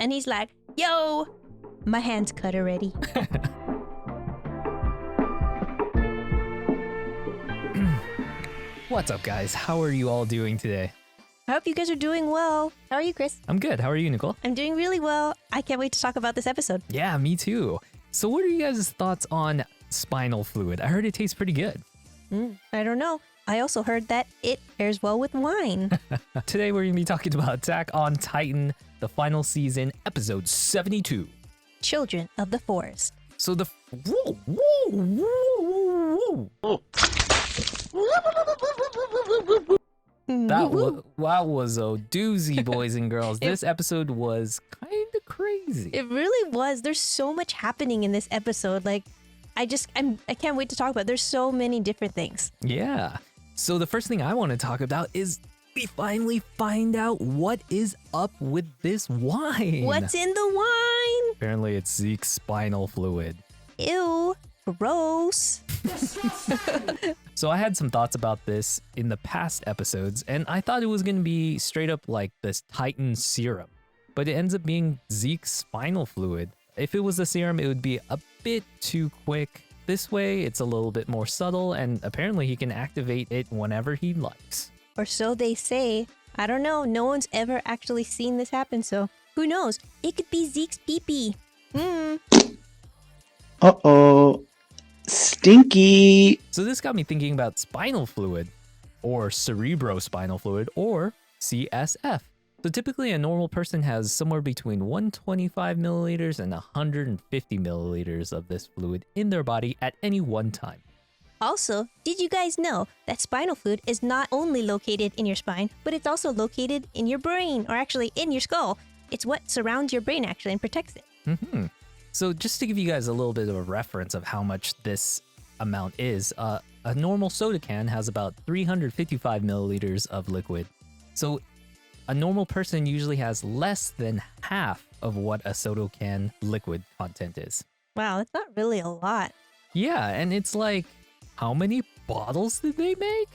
and he's like, yo, my hand's cut already. What's up, guys? How are you all doing today? I hope you guys are doing well. How are you, Chris? I'm good. How are you, Nicole? I'm doing really well. I can't wait to talk about this episode. Yeah, me too. So what are you guys' thoughts on spinal fluid? I heard it tastes pretty good. I don't know. I also heard that it pairs well with wine. Today we're going to be talking about Attack on Titan, the final season, episode 72. Children of the Forest. So the... Whoa, whoa, whoa, whoa, whoa. That was a doozy, boys and girls. This episode was kind of crazy. It really was. There's so much happening in this episode. Like, I can't wait to talk about it. There's so many different things. Yeah. So the first thing I want to talk about is we finally find out what is up with this wine. What's in the wine? Apparently it's Zeke's spinal fluid. Ew. Gross. So I had some thoughts about this in the past episodes, and I thought it was going to be straight up like this Titan serum, but it ends up being Zeke's spinal fluid. If it was a serum, it would be a bit too quick. This way, it's a little bit more subtle, and apparently he can activate it whenever he likes. Or so they say. I don't know. No one's ever actually seen this happen, so who knows? It could be Zeke's pee-pee. Uh-oh. Stinky. So this got me thinking about spinal fluid, or cerebrospinal fluid, or CSF. So typically a normal person has somewhere between 125 milliliters and 150 milliliters of this fluid in their body at any one time. Also, did you guys know that spinal fluid is not only located in your spine, but it's also located in your brain, or actually in your skull. It's what surrounds your brain actually and protects it. So just to give you guys a little bit of a reference of how much this amount is, a normal soda can has about 355 milliliters of liquid. So a normal person usually has less than half of what a soda can liquid content is. Wow, that's not really a lot. Yeah, and it's like, how many bottles did they make?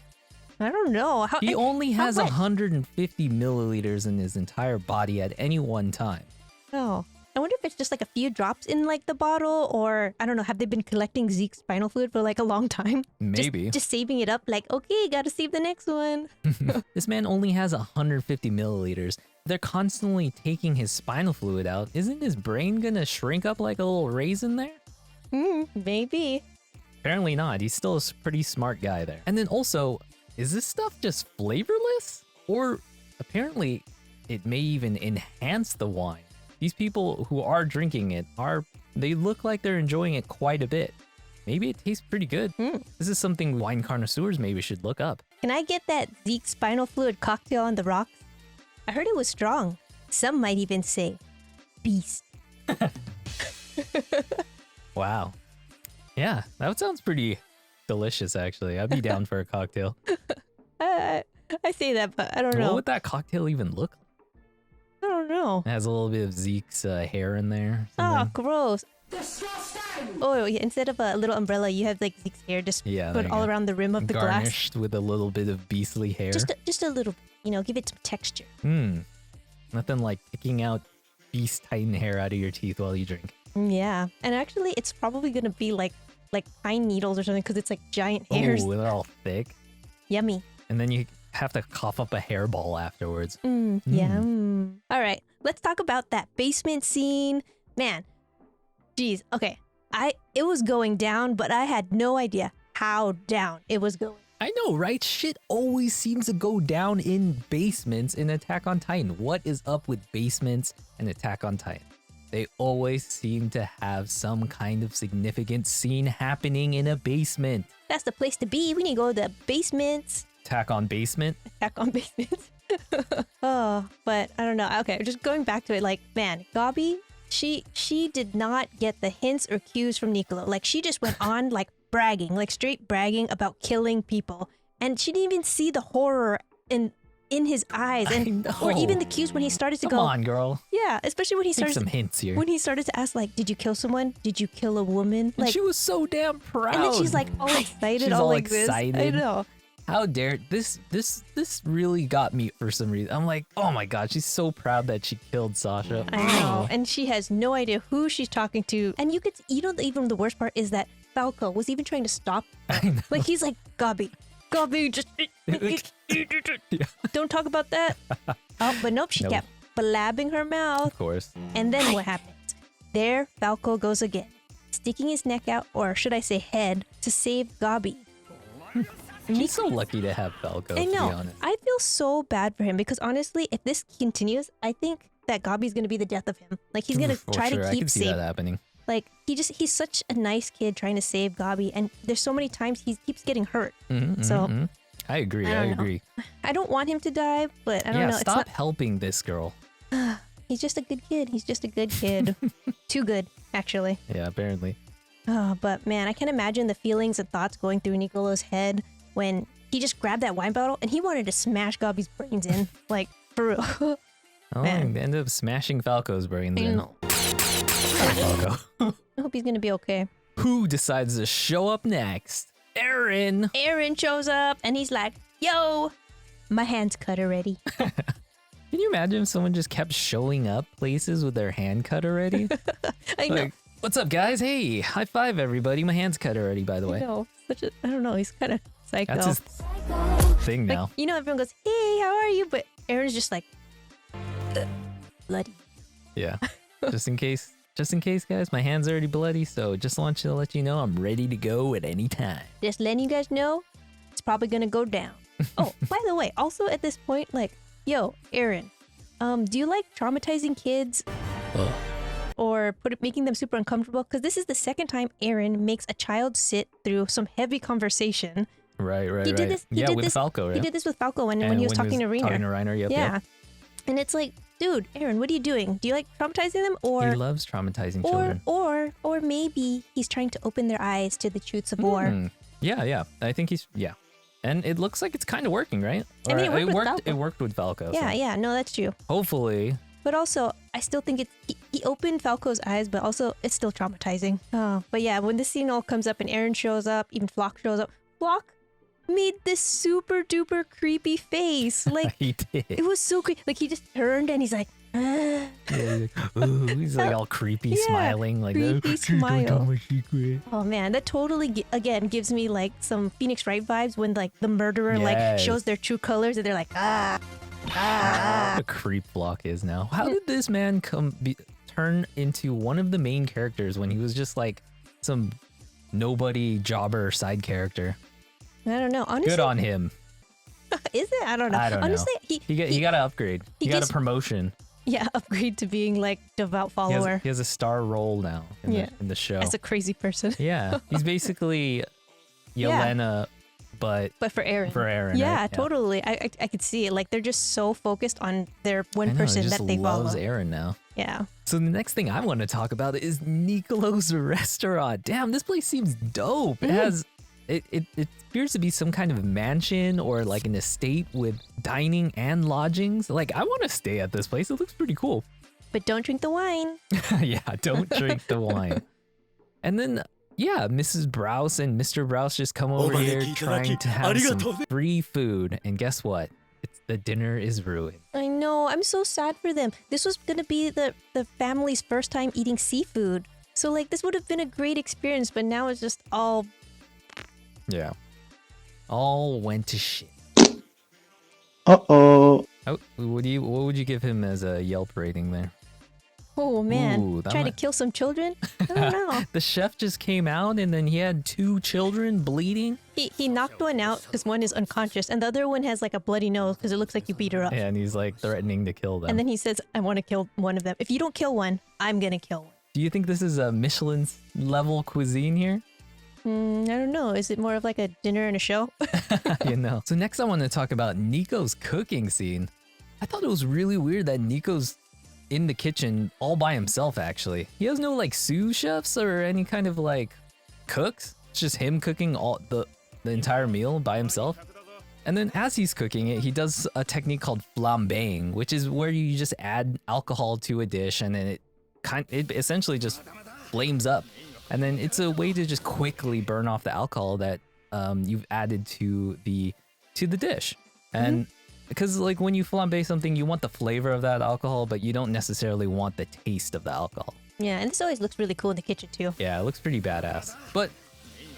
I don't know. He only has much? 150 milliliters in his entire body at any one time. Oh. I wonder if it's just like a few drops in like the bottle, or I don't know, have they been collecting Zeke's spinal fluid for like a long time? Maybe. Just saving it up like, okay, gotta save the next one. This man only has 150 milliliters. They're constantly taking his spinal fluid out. Isn't his brain gonna shrink up like a little raisin there? Maybe. Apparently not. He's still a pretty smart guy there. And then also, is this stuff just flavorless? Or apparently it may even enhance the wine. These people who are drinking it, they look like they're enjoying it quite a bit. Maybe it tastes pretty good. This is something wine connoisseurs maybe should look up. Can I get that Zeke spinal fluid cocktail on the rocks? I heard it was strong. Some might even say, beast. Wow. Yeah, that sounds pretty delicious, actually. I'd be down for a cocktail. I say that, but I don't know. What would that cocktail even look like? I don't know. It has a little bit of Zeke's hair in there. Oh, gross. Oh, yeah, instead of a little umbrella, you have like Zeke's hair just put all around the rim of the glass. Garnished with a little bit of beastly hair. Just a little, give it some texture. Nothing like picking out beast titan hair out of your teeth while you drink. Yeah, and actually it's probably going to be like pine needles or something because it's like giant hairs. Oh, they're all thick. Yummy. And then you have to cough up a hairball afterwards. Yeah. All right, let's talk about that basement scene. Man, geez. Okay, it was going down, but I had no idea how down it was going. I know, right? Shit always seems to go down in basements in Attack on Titan. What is up with basements and Attack on Titan? They always seem to have some kind of significant scene happening in a basement. That's the place to be. We need to go to the basements. Attack on basement? Attack on basements. Oh, but I don't know. Okay, just going back to it, like, man, Gabi, she did not get the hints or cues from Nicolo. Like, she just went on, like, bragging, like, straight bragging about killing people. And she didn't even see the horror in his eyes, and or even the cues when he started to Come go. on, girl. Yeah, especially when he started. Take some hints here. When he started to ask, like, "Did you kill someone? Did you kill a woman?" And Like, she was so damn proud. and then she's like all excited, She's all like excited. this. I know. How dare this really got me for some reason. I'm like, oh my god, she's so proud that she killed Sasha. I know, and she has no idea who she's talking to. And even the worst part is that Falco was even trying to stop her. I know. Like he's like, Gabi, just don't talk about that. Oh, but nope, she Nope. kept blabbing her mouth. Of course. And then what happens? There, Falco goes again, sticking his neck out, or should I say head, to save Gabi. She's so lucky to have Falco, I to be know. honest. I feel so bad for him because honestly, if this continues, I think that Gabi's gonna be the death of him. Like he's gonna For try sure. to I keep can see that safe. happening. Like he's such a nice kid trying to save Gabi, and there's so many times he keeps getting hurt. So I agree. I I don't know. agree. I don't want him to die, but I don't Yeah, know. stop It's helping this girl. not. He's just a good kid. He's just a good kid. Too good, actually. Yeah, apparently. Oh, but man, I can imagine the feelings and thoughts going through Nicolo's head when he just grabbed that wine bottle and he wanted to smash Gabi's brains in, like for real. Oh, Man. they ended up smashing Falco's brains I in. know. Sorry, Falco. I hope he's gonna be okay. Who decides to show up next? Eren. Eren shows up and he's like, "Yo, my hand's cut already." Can you imagine if someone just kept showing up places with their hand cut already? I know. Like, what's up, guys? Hey, high five, everybody. My hand's cut already, by the I way. know. I don't know. He's kind of psycho. That's his thing like, now. you know, everyone goes, "Hey, how are you?" But Eren's just like, bloody. Yeah. Just in case, guys, my hand's already bloody, so just want to let you know I'm ready to go at any time. Just letting you guys know, it's probably gonna go down. Oh, by the way, also at this point, like, yo, Eren, do you like traumatizing kids Ugh. or making them super uncomfortable? Because this is the second time Eren makes a child sit through some heavy conversation. Right. He did this. He Yeah, did with this, Falco, right? He did this with Falco when And he was talking to Talking to Reiner. Reiner, yep, Yeah, yep. and it's like, dude, Eren, what are you doing? Do you like traumatizing them, He or loves traumatizing children. or maybe he's trying to open their eyes to the truths of war? Hmm. Yeah. I think yeah. And it looks like it's kind of working, right? I mean, Or it worked with Falco. It worked with Falco. Yeah, so yeah, no, that's true. hopefully. But also, I still think he opened Falco's eyes, but also it's still traumatizing. Oh, but yeah, when this scene all comes up and Eren shows up, even Flock shows up, Flock made this super duper creepy face. Like, He did. it was so creepy. Like, he just turned and he's like, "Ah." Yeah, he's like, ooh, he's like all creepy, Yeah, smiling, like creepy "Don't tell smile." my secret. Oh man, that totally again gives me like some Phoenix Wright vibes when like the murderer like Yes. shows their true colors and they're like, ah. What a creep Block is now. How did this man turn into one of the main characters when he was just like some nobody jobber side character? I don't know. Honestly, Good on him. is it? I don't know. I don't know. Honestly, He got an upgrade. He got gets- a promotion. yeah, upgrade to being like devout He has, follower he has a star role now in the show. as a crazy person. Yeah, he's basically Yeah. Yelena, but But for Eren. for Eren. Yeah, right? totally. I could see it. Like they're just so focused on their one I know, person he just that they follow. loves Eren now. Yeah. So the next thing I want to talk about is Nicolo's restaurant. Damn, this place seems dope. It has it appears to be some kind of mansion or like an estate with dining and lodgings. Like I want to stay at this place. It looks pretty cool. But don't drink the wine. Yeah, don't drink the wine. And then yeah, Mrs. Browse and Mr. Browse just come over here trying to have some free food. And guess what? The dinner is ruined. I know. I'm so sad for them. This was gonna be the family's first time eating seafood. So like this would have been a great experience, but now it's just all Yeah. All went to shit. Uh-oh. Oh, what would you give him as a Yelp rating there? oh man. Ooh, that Trying to might- kill some children? I don't know. The chef just came out and then he had 2 children bleeding. He knocked one out because one is unconscious and the other one has like a bloody nose because it looks like you beat her up. And he's like threatening to kill them. And then he says, I want to kill one of them. If you don't kill one, I'm gonna kill one. Do you think this is a Michelin level cuisine here? I don't know. Is it more of like a dinner and a show? You know. So next I want to talk about Nico's cooking scene. I thought it was really weird that Nico's in the kitchen all by himself actually. He has no like sous chefs or any kind of like cooks. It's just him cooking all the entire meal by himself. And then as he's cooking it, he does a technique called flambeing, which is where you just add alcohol to a dish and then it essentially just flames up. And then it's a way to just quickly burn off the alcohol that you've added to the to the dish. And because like when you flambe something, you want the flavor of that alcohol, but you don't necessarily want the taste of the alcohol. Yeah, and this always looks really cool in the kitchen too. Yeah, it looks pretty badass. But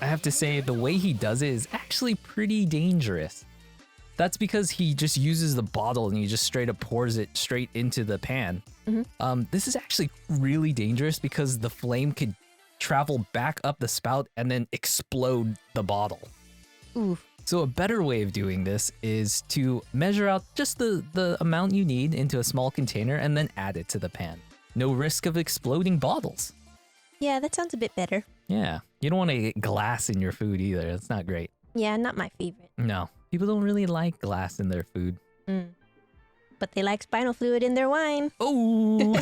I have to say, the way he does it is actually pretty dangerous. That's because he just uses the bottle and he just straight up pours it straight into the pan. This is actually really dangerous because the flame could travel back up the spout and then explode the bottle. Ooh. So a better way of doing this is to measure out just the amount you need into a small container and then add it to the pan. No risk of exploding bottles. Yeah, that sounds a bit better. Yeah, you don't want to get glass in your food either. That's not great. Yeah, not my favorite. No, people don't really like glass in their food. But they like spinal fluid in their wine. Oh!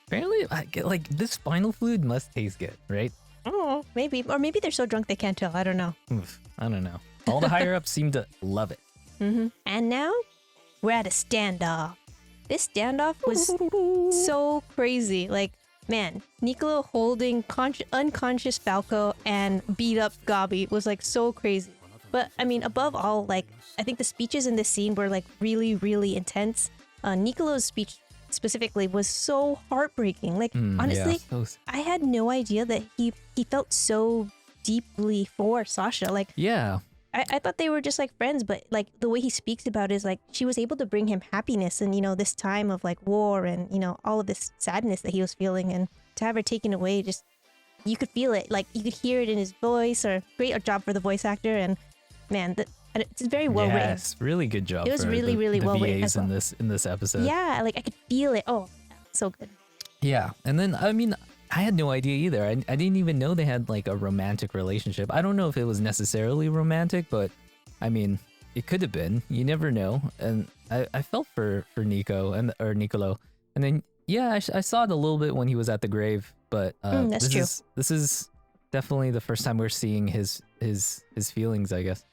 Apparently, like this spinal fluid must taste good, right? Oh, maybe. Or maybe they're so drunk they can't tell. I don't know. Oof, I don't know. All the higher ups seem to love it. And now, we're at a standoff. This standoff was so crazy. Like, man, Nicolo holding unconscious Falco and beat up Gabi was like so crazy. But I mean, above all, like, I think the speeches in this scene were like really, really intense. Nicolo's speech specifically was so heartbreaking. Like, honestly, yeah, I had no idea that he felt so deeply for Sasha. Like, yeah. I thought they were just like friends, but like the way he speaks about it is like she was able to bring him happiness and, you know, this time of like war and, you know, all of this sadness that he was feeling, and to have her taken away, just you could feel it. Like you could hear it in his voice. Or great job for the voice actor, and man, it's very well written. Yes, really good job. It was for really, the, really the well VAs written as well. in this episode. Yeah, like I could feel it. Oh, so good. Yeah, and then I mean, I had no idea either. I didn't even know they had like a romantic relationship. I don't know if it was necessarily romantic, but I mean, it could have been. You never know. And I felt for Nico or Nicolo. And then yeah, I saw it a little bit when he was at the grave, but that's true. This is definitely the first time we're seeing his feelings, I guess.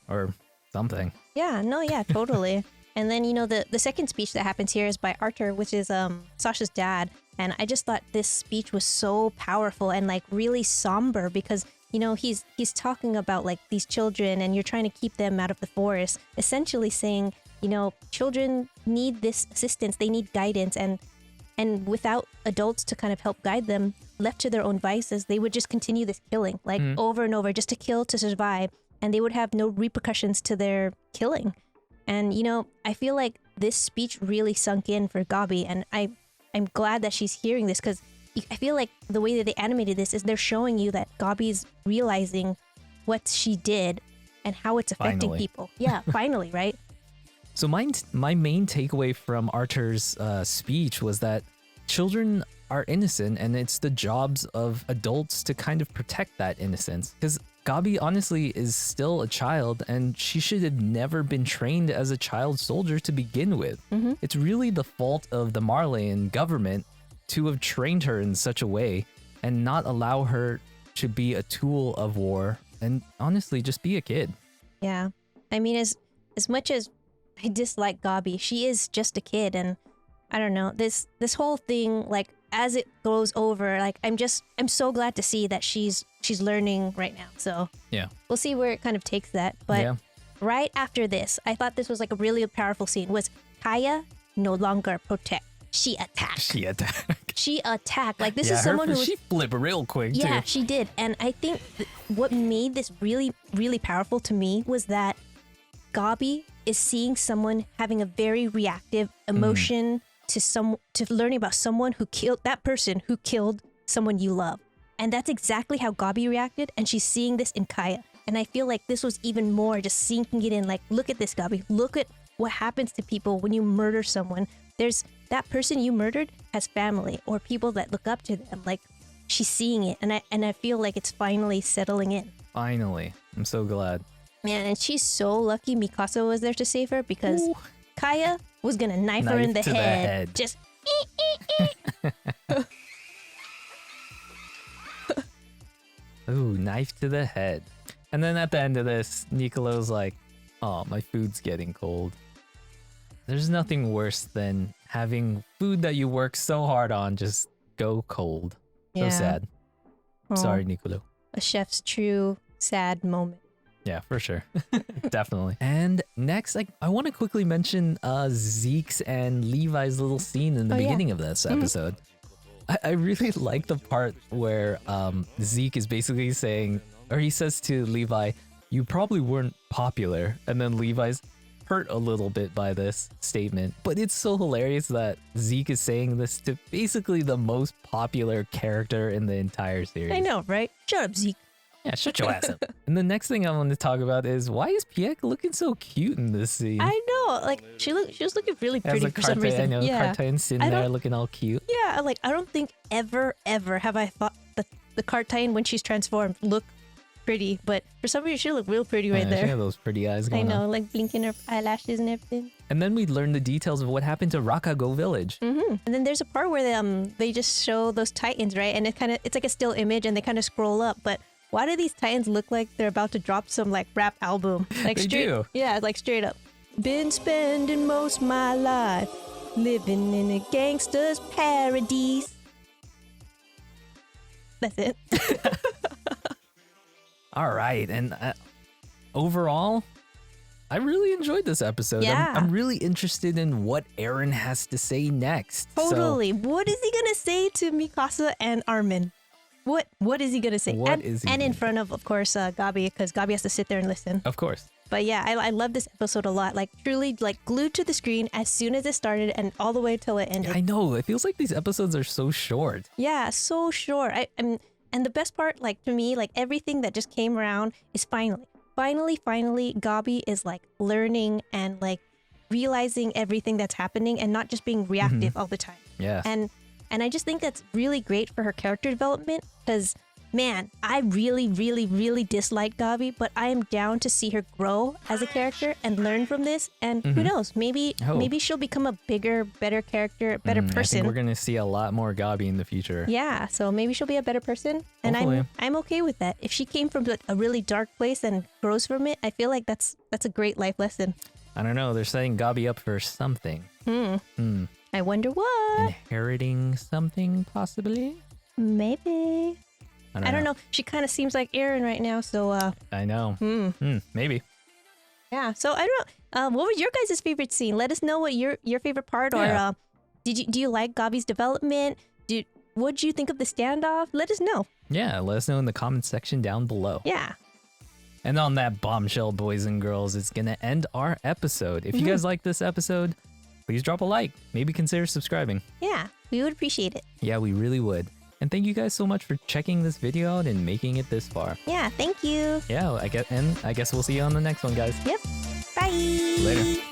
Or something. Yeah, no, yeah, totally. And then, you know, the second speech that happens here is by Arthur, which is Sasha's dad. And I just thought this speech was so powerful and like really somber because, you know, he's talking about like these children and you're trying to keep them out of the forest, essentially saying, you know, children need this assistance, they need guidance, and without adults to kind of help guide them, left to their own vices, they would just continue this killing, like over and over, just to kill, to survive, and they would have no repercussions to their killing. And, you know, I feel like this speech really sunk in for Gabi, and I'm glad that she's hearing this because I feel like the way that they animated this is they're showing you that Gabi's realizing what she did and how it's affecting people. Yeah, finally, right? So my main takeaway from Arthur's speech was that children are innocent and it's the jobs of adults to kind of protect that innocence. Because Gabi honestly is still a child and she should have never been trained as a child soldier to begin with. It's really the fault of the Marleyan government to have trained her in such a way and not allow her to be a tool of war and honestly just be a kid. Yeah. I mean, as much as I dislike Gabi, she is just a kid, and I don't know, this whole thing, like as it goes over, like I'm so glad to see that she's learning right now. So yeah, we'll see where it kind of takes that. But right after this, I thought this was like a really powerful scene, was Kaya no longer protect. She attacked. She attacked. Like this is someone who she flipped real quick too. Yeah, she did. And I think what made this really, really powerful to me was that Gabi is seeing someone having a very reactive emotion to learning about someone who killed that person who killed someone you love. And that's exactly how Gabi reacted, and she's seeing this in Kaya. And I feel like this was even more just sinking it in, like, look at this, Gabi. Look at what happens to people when you murder someone. There's that person you murdered has family or people that look up to them. Like, she's seeing it, and I feel like it's finally settling in. Finally. I'm so glad. Man, and she's so lucky Mikasa was there to save her because Kaya was gonna knife her in the head. Just ooh, knife to the head. And then at the end of this, Nicolo's like, oh, my food's getting cold. There's nothing worse than having food that you work so hard on just go cold. So sad. Aw. Sorry, Nicolo. A chef's true sad moment. Yeah, for sure. Definitely. And next, I want to quickly mention Zeke's and Levi's little scene in the beginning of this episode. I really like the part where Zeke is basically saying, or he says to Levi, you probably weren't popular. And then Levi's hurt a little bit by this statement. But it's so hilarious that Zeke is saying this to basically the most popular character in the entire series. I know, right? Shut up, Zeke. Yeah, shut your ass up. And the next thing I want to talk about is why is Pieck looking so cute in this scene? I know, like she was looking really pretty for some reason. I know, Cartine sitting there looking all cute. Yeah, like I don't think ever have I thought that the Cartine when she's transformed look pretty, but for some reason she looked real pretty right there. She had those pretty eyes going on. Like blinking her eyelashes and everything. And then we learn the details of what happened to Rakago Village. And then there's a part where they just show those Titans, right? And it's like a still image, and they kind of scroll up, but. Why do these Titans look like they're about to drop some like rap album? Like they straight, do. Yeah, like straight up. Been spending most my life living in a gangster's paradise. That's it. All right, and overall, I really enjoyed this episode. Yeah. I'm really interested in what Eren has to say next. Totally. What is he gonna say to Mikasa and Armin? What is he gonna say? And in front of course, Gabi, because Gabi has to sit there and listen. Of course. But yeah, I love this episode a lot. Like truly, like glued to the screen as soon as it started and all the way till it ended. I know. It feels like these episodes are so short. Yeah, so short. And the best part, like to me, like everything that just came around is finally, Gabi is like learning and like realizing everything that's happening and not just being reactive all the time. Yeah. And I just think that's really great for her character development because, man, I really, really, really dislike Gabi, but I am down to see her grow as a character and learn from this. And who knows, maybe she'll become a bigger, better character, better person. I think we're gonna see a lot more Gabi in the future. Yeah, so maybe she'll be a better person, and I'm okay with that. If she came from like a really dark place and grows from it, I feel like that's a great life lesson. I don't know. They're setting Gabi up for something. I wonder what. Inheriting something, possibly? Maybe. I don't know. She kind of seems like Eren right now, so... I know. Maybe. Yeah, so I don't know. What was your guys' favorite scene? Let us know what your favorite part, or do you like Gabi's development? What did you think of the standoff? Let us know. Yeah, let us know in the comment section down below. Yeah. And on that bombshell, boys and girls, it's going to end our episode. If you guys like this episode, please drop a like. Maybe consider subscribing. Yeah, we would appreciate it. Yeah, we really would. And thank you guys so much for checking this video out and making it this far. Yeah, thank you. Yeah, I guess we'll see you on the next one, guys. Yep. Bye. Later.